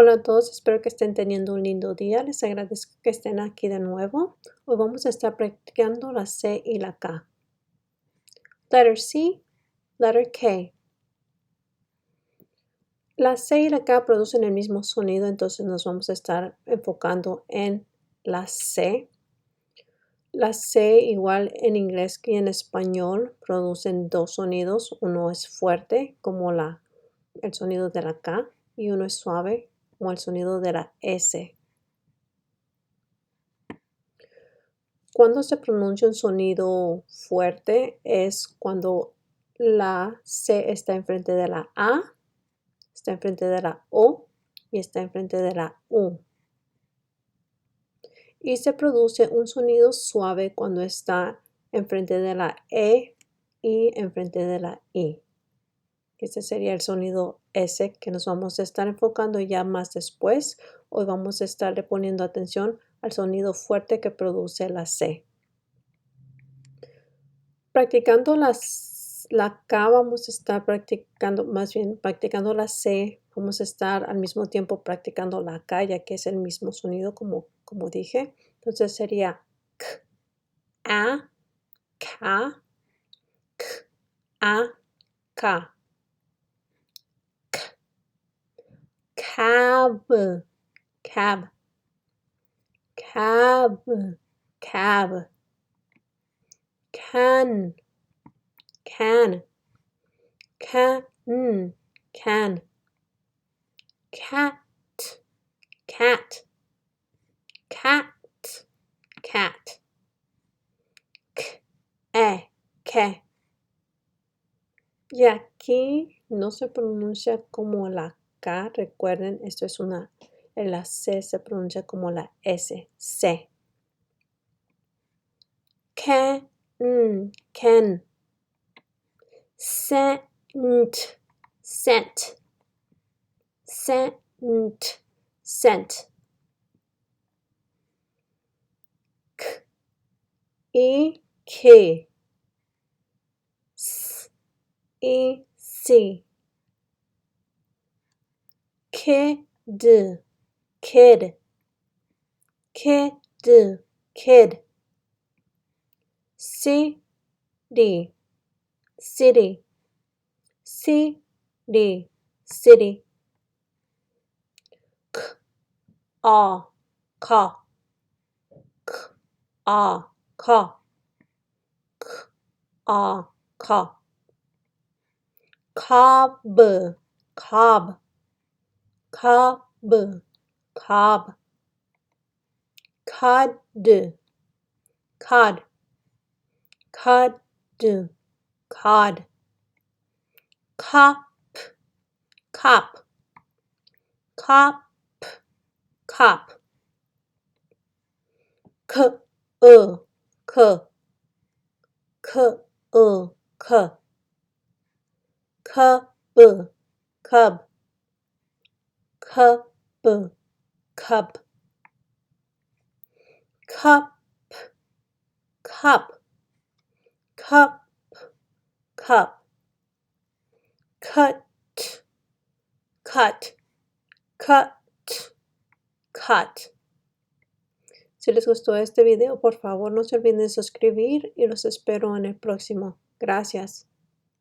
Hola a todos, espero que estén teniendo un lindo día. Les agradezco que estén aquí de nuevo. Hoy vamos a estar practicando la C y la K. Letter C, letter K. La C y la K producen el mismo sonido, entonces nos vamos a estar enfocando en la C. La C, igual en inglés que en español, producen dos sonidos. Uno es fuerte, como el sonido de la K, y uno es suave, como el sonido de la S. Cuando se pronuncia un sonido fuerte es cuando la C está enfrente de la A, está enfrente de la O y está enfrente de la U. Y se produce un sonido suave cuando está enfrente de la E y enfrente de la I. Este sería el sonido S que nos vamos a estar enfocando ya más después. Hoy vamos a estarle poniendo atención al sonido fuerte que produce la C. Practicando la K vamos a estar practicando, más bien practicando la C, vamos a estar al mismo tiempo practicando la K, ya que es el mismo sonido como dije. Entonces sería K, A, K, K, A, K. K, cab, cab, cab, cab. Can, can, can, can. Cat, cat, cat, cat. Que. Y aquí no se pronuncia como la K, recuerden, esto es la C se pronuncia como la S, C. Can, can. Sent, sent. Sent, sent. K, S, C. Kid, kid. Kid, kid. City, city. City, city. Ka, ka. Ka, ka. Ka. Cob, cob. Cob, cob. Cod, cod. Cod, cod. Cop, cop. Cop, cop. K, k. K, k. Cub, cub. Cub, cub. Cup, cup. Cup, cup. Cut, cut. Cut, cut. Si les gustó este video, por favor no se olviden de suscribir y los espero en el próximo. Gracias.